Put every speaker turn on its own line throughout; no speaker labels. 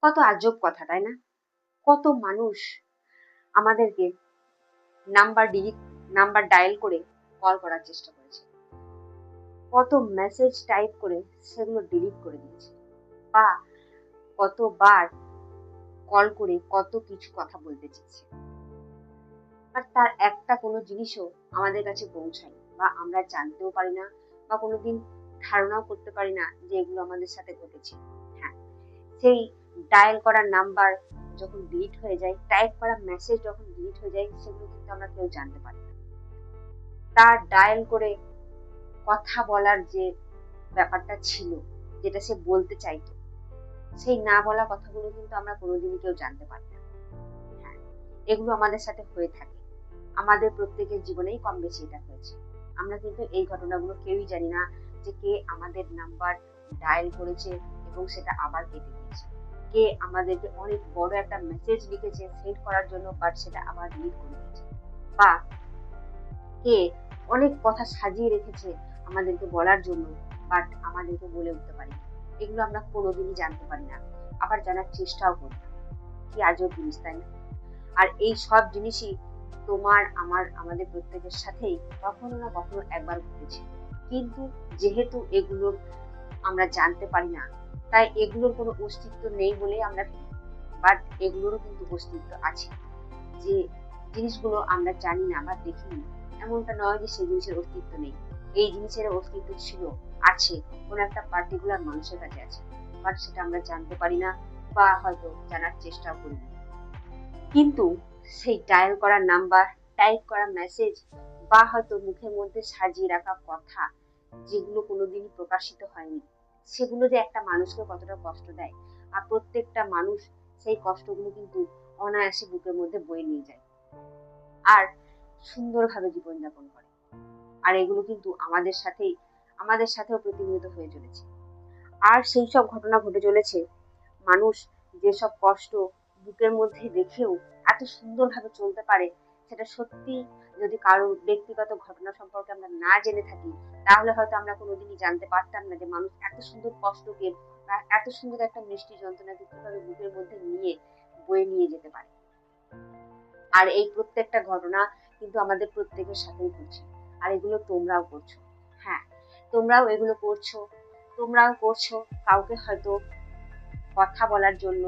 কত আজব কথা, তাই না? কত মানুষ আমাদেরকে নাম্বার ডায়াল করে কল করার চেষ্টা করেছে, কত মেসেজ টাইপ করে সেগুলো ডিলিট করে দিয়েছে, বা কতবার কল করে কত কিছু কথা বলতে চেয়েছে, আর তার একটা কোনো জিনিসও আমাদের কাছে পৌঁছায় বা আমরা জানতেও পারি না, বা কোনোদিন ধারণাও করতে পারি না যে এগুলো আমাদের সাথে ঘটেছে। হ্যাঁ, সেই ডায়াল করা নাম্বার যখন ডিলিট হয়ে যায়, টাইপ করা মেসেজ যখন ডিলিট হয়ে যায়, সেগুলো কিন্তু আমরা কেউ জানতে পারি না। তার ডায়াল করে কথা বলার যে ব্যাপারটা ছিল, যেটা সে বলতে চাইতো, সেই না বলা কথাগুলো কিন্তু আমরা কোনোদিনই কেউ জানতে পারি না। হ্যাঁ, এগুলো আমাদের সাথে হয়ে থাকে, আমাদের প্রত্যেকের জীবনেই কম বেশি এটা হয়েছে। আমরা কিন্তু এই ঘটনাগুলো কেউই জানি না যে কে আমাদের নাম্বার ডায়াল করেছে এবং সেটা আবার কেটে দিয়েছে, কে আমাদেরকে অনেক বড় একটা মেসেজ লিখেছে সেন্ড করার জন্য, বাট সেটা আবার ডিলিট করে দিয়েছে, বা কে অনেক কথা সাজিয়ে রেখেছে আমাদেরকে বলার জন্য, বাট আমাদেরকে বলে উঠতে পারি। এগুলো আমরা কোনোদিনই জানতে পারি না, আবার জানার চেষ্টাও করি না। কি আজব জিনিস, তাই না? আর এই সব জিনিসই তোমার আমাদের প্রত্যেকের সাথেই কখনো না কখনো একবার ঘটেছে, কিন্তু যেহেতু এগুলোর আমরা জানতে পারি না, তাই এগুলোর কোনো অস্তিত্ব নেই বলে আমরা ভাবি, বাট এগুলোরও কিন্তু অস্তিত্ব আছে। যে জিনিসগুলো আমরা জানি না বা দেখিনি, এমনটা নয় যে সেই জিনিসের অস্তিত্ব নেই। এই জিনিসের অস্তিত্ব ছিল, আছে, কোনো একটা পার্টিকুলার মানুষের কাছে আছে, বাট সেটা আমরা জানতে পারি না বা হয়তো জানার চেষ্টাও করি না। কিন্তু সেই ডায়াল করা নাম্বার, টাইপ করা মেসেজ, বা হয়তো মুখের মধ্যে সাজিয়ে রাখা কথা, যেগুলো কোনোদিনই প্রকাশিত হয়নি, সেগুলো যে একটা মানুষকে কতটা কষ্ট দেয়, আর প্রত্যেকটা মানুষ সেই কষ্টগুলো কিন্তু অনায়াসে বুকের মধ্যে বয়ে নিয়ে যায় আর সুন্দরভাবে জীবনযাপন করে। আর এগুলো কিন্তু আমাদের সাথেও প্রতিনিয়ত হয়ে চলেছে। আর সেই সব ঘটনা ঘটে চলেছে, মানুষ যেসব কষ্ট বুকের মধ্যে রেখেও এত সুন্দরভাবে চলতে পারে, সেটা সত্যি যদি কারোর ব্যক্তিগত ঘটনা সম্পর্কে আমরা না জেনে থাকি, তাহলে হয়তো আমরা কোনোদিনই জানতে পারতাম না যে মানুষ এত সুন্দর কষ্টকে বা এত সুন্দর একটা মিষ্টি যন্ত্রণাকে কিভাবে বুকের মধ্যে নিয়ে বয়ে নিয়ে যেতে পারে। আর এই প্রত্যেকটা ঘটনা কিন্তু আমাদের প্রত্যেকের সাথেই ঘটছে, আর এগুলো তোমরাও করছো। হ্যাঁ, তোমরাও এগুলো করছো। কাউকে হয়তো কথা বলার জন্য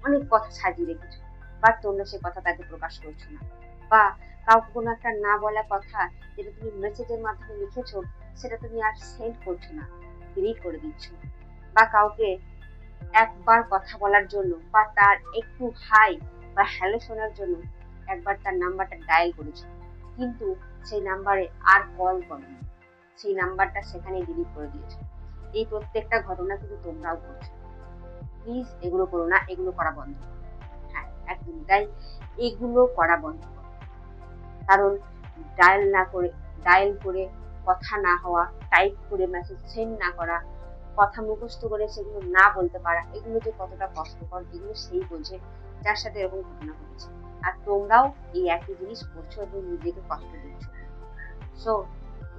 অনেক কথা সাজিয়ে রেখেছো, বাট তোমরা সে কথা তাকে প্রকাশ করছো না, বা কাউকে কোনো একটা না বলা কথা যেটা তুমি মেসেজের মাধ্যমে লিখেছো, সেটা তুমি আর সেন্ড করছো না, ডিলিট করে দিচ্ছ, বা কাউকে একবার কথা বলার জন্য বা তার একটু হাই বা হ্যালো শোনার জন্য একবার তার নাম্বারটা ডায়াল করেছো, কিন্তু সেই নাম্বারে আর কল করোনি, সেই নাম্বারটা সেখানে ডিলিট করে দিয়েছো। এই প্রত্যেকটা ঘটনা কিন্তু তোমরাও করছো। প্লিজ এগুলো করো না, এগুলো করা বন্ধ। হ্যাঁ, একদম তাই, এগুলো করা বন্ধ করো। কারণ ডায়াল করে কথা না হওয়া, টাইপ করে মেসেজ সেন্ড না করা, কথা মুখস্থ করে সেগুলো না বলতে পারা, এগুলো যে কতটা কষ্টকর, এগুলো সেই বোঝে যার সাথে এরকম ঘটনা ঘটেছে। আর তোমরাও এই একই জিনিস করছো এবং নিজেকে কষ্ট দিচ্ছ। সো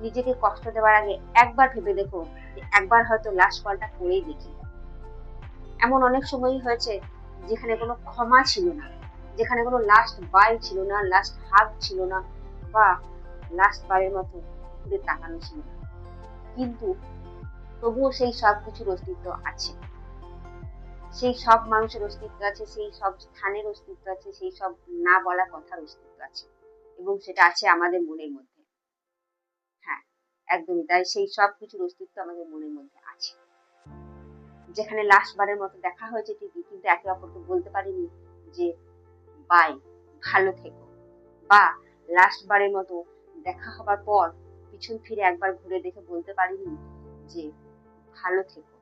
নিজেকে কষ্ট দেওয়ার আগে একবার ভেবে দেখো যে একবার হয়তো লাস্ট কলটা করেই দেখি। এমন অনেক সময়ই হয়েছে যেখানে কোনো ক্ষমা ছিল না, যেখানে কোনো লাস্ট বাই ছিল না, লাস্ট হাগ ছিল না, বা লাস্ট বারের মতো ঘুরে তাকানো ছিল না, কিন্তু তবুও সেই সব কিছুর অস্তিত্ব আছে, সেই সব মানুষের অস্তিত্ব আছে, সেই সব স্থানের অস্তিত্ব আছে, সেই সব না বলা কথার অস্তিত্ব আছে, এবং সেটা আছে আমাদের মনের মধ্যে। হ্যাঁ, একদমই তাই, সেই সব কিছুর অস্তিত্ব আমাদের মনের মধ্যে আছে। যেখানে লাস্ট বারের মতো দেখা হয়েছে ঠিকই, কিন্তু একে অপরকে বলতে পারিনি যে বাই, ভালো থেকো, বা লাস্ট বারের মতো দেখা হবার পর পিছন ফিরে একবার ঘুরে দেখে বলতে পারিনি যে ভালো থেকো,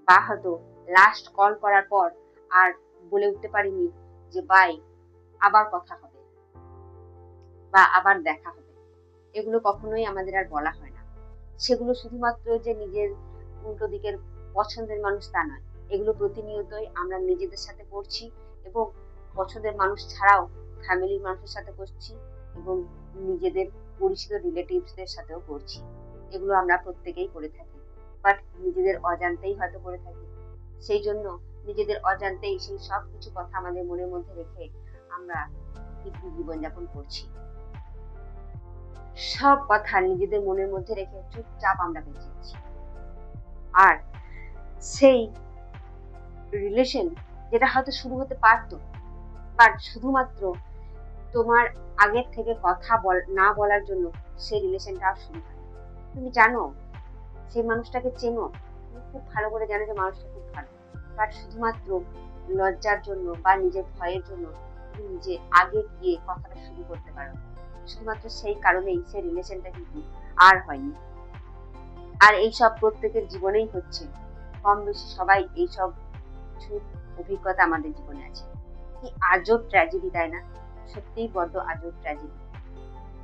বা হয়তো লাস্ট কল করার পর আর বলে উঠতে পারিনি যে বাই, আবার কথা হবে বা আবার দেখা হবে। এগুলো কখনোই আমাদের আর বলা হয় না। সেগুলো শুধুমাত্র যে নিজের উল্টো দিকের পছন্দের মানুষ তা নয়, এগুলো প্রতিনিয়তই আমরা নিজেদের সাথে করছি, এবং পছন্দের মানুষ ছাড়াও ফ্যামিলির মানুষের সাথে করছি, এবং নিজেদের পরিচিত রিলেটিভসদের সাথেও করছি। এগুলো আমরা প্রত্যেকেই করে থাকি, বাট নিজেদের অজান্তেই হয়তো করে থাকি। সেই জন্য নিজেদের অজান্তেই সেই সব কিছু কথা আমাদের মনের মধ্যে রেখে আমরা কিন্তু জীবনযাপন করছি। সব কথা নিজেদের মনের মধ্যে রেখে চুপচাপ আমরা বেঁচে আছি। আর সেই রিলেশন যেটা হয়তো শুরু হতে পারতো, বাট শুধুমাত্র তোমার আগের থেকে কথা না বলার জন্য সেই রিলেশনটা আর শুরু হয়। তুমি জানো সেই মানুষটাকে চেনো, তুমি খুব ভালো করে জানো যে মানুষটা খুব ভালো, বাট শুধুমাত্র লজ্জার জন্য বা নিজের ভয়ের জন্য তুমি নিজে আগে গিয়ে কথাটা শুরু করতে পারো। শুধুমাত্র সেই কারণেই সেই রিলেশনটা কিন্তু আর হয়নি। আর এইসব প্রত্যেকের জীবনেই হচ্ছে, কম বেশি সবাই এইসব কিছু অভিজ্ঞতা আমাদের জীবনে আছে। কি আজব ট্র্যাজেডি, তাই না? সত্যিই বড্ড আজব ট্র্যাজেডি।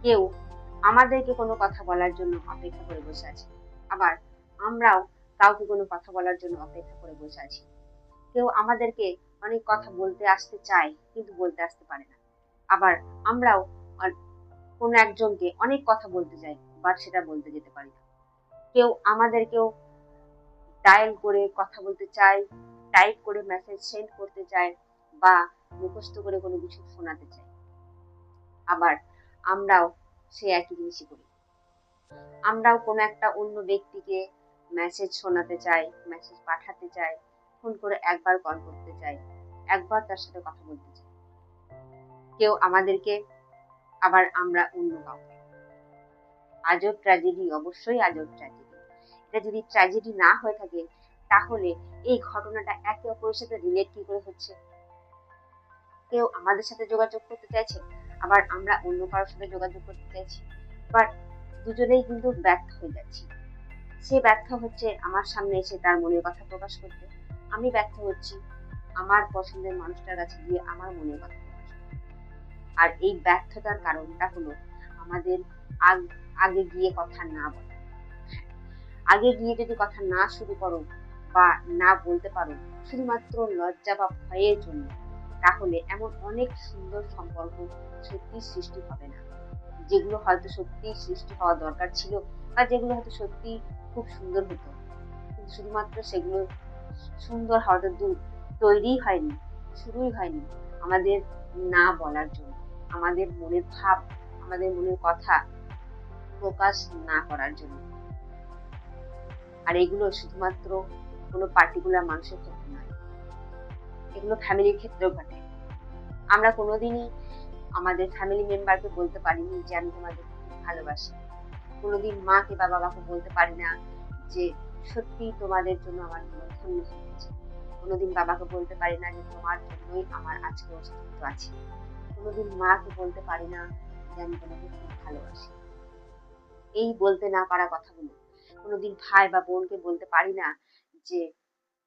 কেউ আমাদেরকে কোনো কথা বলার জন্য অপেক্ষা করে বসে আছে, আবার আমরাও কাউকে কোনো কথা বলার জন্য অপেক্ষা করে বসে আছি। কেউ আমাদেরকে অনেক কথা বলতে আসতে চায় কিন্তু বলতে আসতে পারে না, আবার আমরাও কোনো একজনকে অনেক কথা বলতে চাই বাট সেটা বলতে যেতে পারি না। কেউ আমাদেরকেও ডায়াল করে কথা বলতে চায়, টাইপ করে মেসেজ সেন্ড করতে চায় বা মুখস্থ করে কোনো কিছু শোনাতে চায়, আবার আমরাও সে একই জিনিসই করি। আমরাও কোনো একটা অন্য ব্যক্তিকে মেসেজ শোনাতে চাই, মেসেজ পাঠাতে চাই, ফোন করে একবার কল করতে চাই, একবার তার সাথে কথা বলতে চাই। কেউ আমাদেরকে, আবার আমরা অন্য কাউকে। আজব ট্র্যাজেডি, অবশ্যই আজব ট্র্যাজেডি। এটা যদি ট্র্যাজেডি না হয়ে থাকে তাহলে এই ঘটনাটা একে অপরের সাথে রিলেট কি করে হচ্ছে? কেউ আমাদের সাথে যোগাযোগ করতে চাইছে, আবার আমরা অন্য কারোর সাথে যোগাযোগ করতে চাইছি, বাট দুজনেই কিন্তু ব্যর্থ হয়ে যাচ্ছি। সে ব্যর্থ হচ্ছে আমার সামনে এসে তার মনের কথা প্রকাশ করতে, আমি ব্যর্থ হচ্ছি আমার পছন্দের মানুষটার কাছে গিয়ে আমার মনের কথা প্রকাশ করতে। আর এই ব্যর্থতার কারণটা হলো আমাদের আগে গিয়ে কথা না বলা। আগে গিয়ে যদি কথা না শুরু করো বা না বলতে পারো শুধুমাত্র লজ্জা বা ভয়ের জন্য, তাহলে এমন অনেক সুন্দর সম্পর্ক সত্যি সৃষ্টি হবে না, যেগুলো হয়তো সত্যি সৃষ্টি হওয়া দরকার ছিল বা যেগুলো হয়তো সত্যি খুব সুন্দর হতো, কিন্তু শুধুমাত্র সেগুলো সুন্দর হওয়াটা তৈরি হয়নি, শুরুই হয়নি আমাদের না বলার জন্য, আমাদের মনের ভাব, আমাদের মনের কথা প্রকাশ না করার জন্য। আর এগুলো শুধুমাত্র কোনো পার্টিকুলার মানুষের ক্ষেত্রে নয়, এগুলো ফ্যামিলির ক্ষেত্রেও ঘটে। আমরা কোনোদিনই আমাদের ফ্যামিলি মেম্বারকে বলতে পারিনি যে আমি তোমাদের খুব ভালোবাসি। কোনোদিন মাকে বা বাবাকে বলতে পারি না যে সত্যি তোমাদের জন্য আমার জীবন ধন্য হয়ে গেছে। কোনোদিন বাবাকে বলতে পারি না যে তোমার জন্যই আমার আজকে অস্তিত্ব আছে। কোনোদিন মাকে বলতে পারি না যে আমি তোমাকে খুব ভালোবাসি। এই বলতে না পারা কথাগুলো কোনোদিন ভাই বা বোনকে বলতে পারি না যে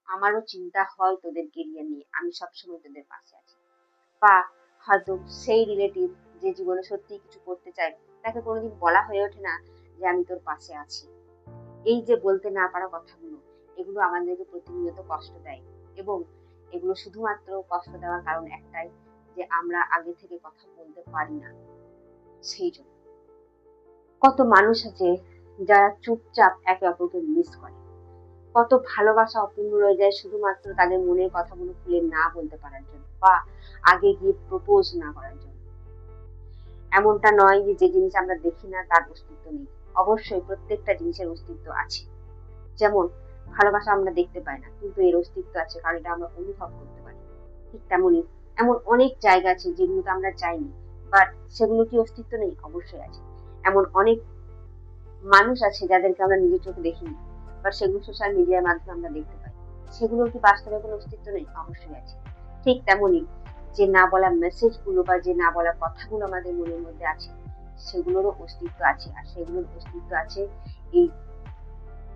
আমারও চিন্তা হয় তোদেরকে নিয়ে, আমি সবসময় তোদের পাশে আছি। বা হয়তো সেই রিলেটিভ যে জীবনে সত্যি কিছু করতে চায় তাকে কোনোদিন বলা হয়ে ওঠে না যে আমি তোর পাশে আছি। এই যে বলতে না পারা কথাগুলো, এগুলো আমাদেরকে প্রতিনিয়ত কষ্ট দেয়, এবং এগুলো শুধুমাত্র কষ্ট দেওয়ার কারণ একটাই, যে আমরা আগে থেকে কথা বলতে পারি না। সেই জন্য কত মানুষ আছে যারা চুপচাপ একে অপরকে মিস করে, কত ভালোবাসা অপূর্ণ রয়ে যায় শুধুমাত্র তাদের মনের কথাগুলো খুলে না বলতে পারার জন্য বা আগে গিয়ে প্রপোজ না করার জন্য। এমনটা নয় যে যে জিনিস আমরা দেখি না তার অস্তিত্ব নেই, অবশ্যই প্রত্যেকটা জিনিসের অস্তিত্ব আছে। যেমন ভালোবাসা আমরা দেখতে পাই না কিন্তু এর অস্তিত্ব আছে, কারণ এটা আমরা অনুভব করতে পারি। ঠিক তেমনই এমন অনেক জায়গা আছে যেগুলোতে আমরা যাইনি, বাট সেগুলো কি অস্তিত্ব নেই? অবশ্যই আছে। এমন অনেক মানুষ আছে যাদেরকে আমরা নিজের চোখে দেখিনি, বাট সেগুলো সোশ্যাল মিডিয়ার মাধ্যমে আমরা দেখতে পাই, সেগুলোর কি বাস্তবে কোনো অস্তিত্ব নেই? অবশ্যই আছে। ঠিক তেমনই যে না বলা মেসেজ গুলো বা যে না বলা কথাগুলো আমাদের মনের মধ্যে আছে, সেগুলোরও অস্তিত্ব আছে। আর সেগুলোর অস্তিত্ব আছে এই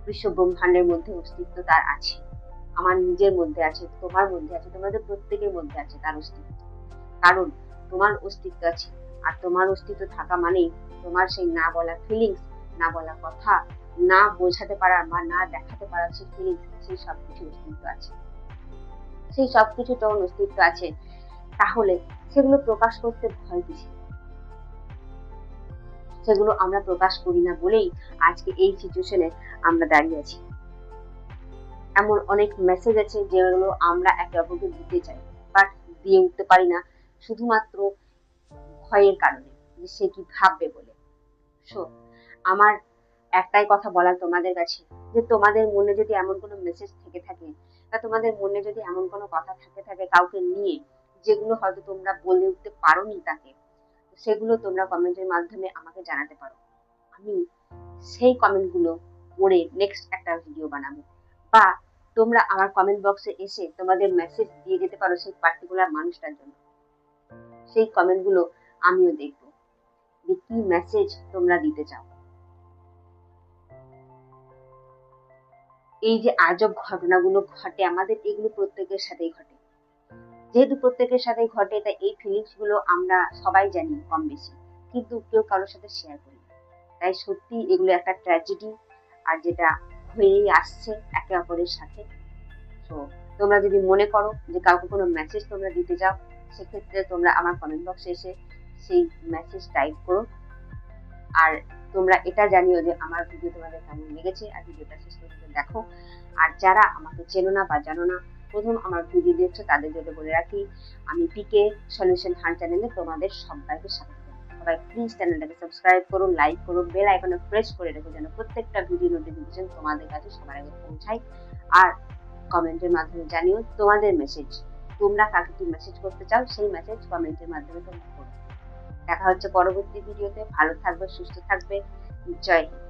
বিশ্ব ব্রহ্মাণ্ডের মধ্যে, অস্তিত্ব তার আছে। আমার নিজের মধ্যে আছে, তোমার মধ্যে আছে, তোমাদের প্রত্যেকের মধ্যে আছে তার অস্তিত্ব। কারণ তোমার অস্তিত্ব আছে, আর তোমার অস্তিত্ব থাকা মানেই তোমার সেই না বলা ফিলিংস, না বলা কথা, না বোঝাতে পারা বা না দেখাতে পারা সেই ফিলিংস, সেই সবকিছু অস্তিত্ব আছে। সেই সবকিছু যখন অস্তিত্ব আছে তাহলে সেগুলো প্রকাশ করতে ভয় কিসে? সেগুলো আমরা প্রকাশ করি না বলেই আজকে এই সিচুয়েশনে আমরা দাঁড়িয়ে আছি। এমন অনেক মেসেজ আছে যেগুলো আমরা একে অপরকে দিতে চাই, বাট দিয়ে উঠতে পারি না, শুধুমাত্র ভয়ের কারণে, যে সে কি ভাববে বলে। সো আমার একটাই কথা বলার তোমাদের কাছে, যে তোমাদের মনে যদি এমন কোনো মেসেজ থেকে থাকে, বা তোমাদের মনে যদি এমন কোনো কথা থেকে থাকে কাউকে নিয়ে, যেগুলো হয়তো তোমরা বলে উঠতে পারোনি তাকে, সেগুলো তোমরা কমেন্টের মাধ্যমে আমাকে জানাতে পারো। আমি সেই কমেন্টগুলো পড়ে নেক্সট একটা ভিডিও বানাবো। বা তোমরা আমার কমেন্ট বক্সে এসে তোমাদের মেসেজ দিয়ে যেতে পারো সেই পার্টিকুলার মানুষটার জন্য। সেই কমেন্টগুলো আমিও দেখব, যে কি মেসেজ তোমরা দিতে চাও। এই যে আজব ঘটনাগুলো ঘটে আমাদের, এগুলো প্রত্যেকের সাথেই ঘটে। যেহেতু প্রত্যেকের সাথেই ঘটে, তাই এই ফিলিংস গুলো আমরা সবাই জানি কম বেশি, কিন্তু কেউ কারোর সাথে শেয়ার করি না। তাই সত্যি এগুলো একটা ট্র্যাজেডি, আর যেটা হয়েই আসছে একে অপরের সাথে। তো তোমরা যদি মনে করো যে কাউকে কোনো মেসেজ তোমরা দিতে চাও, সেক্ষেত্রে তোমরা আমার কমেন্ট বক্সে এসে সেই মেসেজ টাইপ করো। আর তোমরা এটা জানিও যে আমার ভিডিও তোমাদের কেমন লেগেছে, আর ভিডিওটা শেষ পর্যন্ত দেখো। আর যারা আমাকে চেনো না বা জানো না, প্রথম আমার ভিডিও দেখছো, তাদের জন্য বলে রাখি, আমি পিকে সলিউশন হান্ট চ্যানেলে তোমাদের সবাইকে স্বাগত জানাই। সবাই প্লিজ চ্যানেলটাকে সাবস্ক্রাইব করো, লাইক করো, বেল আইকনে প্রেস করে রেখো, যেন প্রত্যেকটা ভিডিও নোটিফিকেশন তোমাদের কাছে সবার আগে পৌঁছায়। আর কমেন্টের মাধ্যমে জানিও তোমাদের মেসেজ, তোমরা কাকে কি মেসেজ করতে চাও, সেই মেসেজ কমেন্টের মাধ্যমে তোমরা করো। দেখা হচ্ছে পরবর্তী ভিডিওতে। ভালো থাকবে, সুস্থ থাকবে। জয় হিন্দ।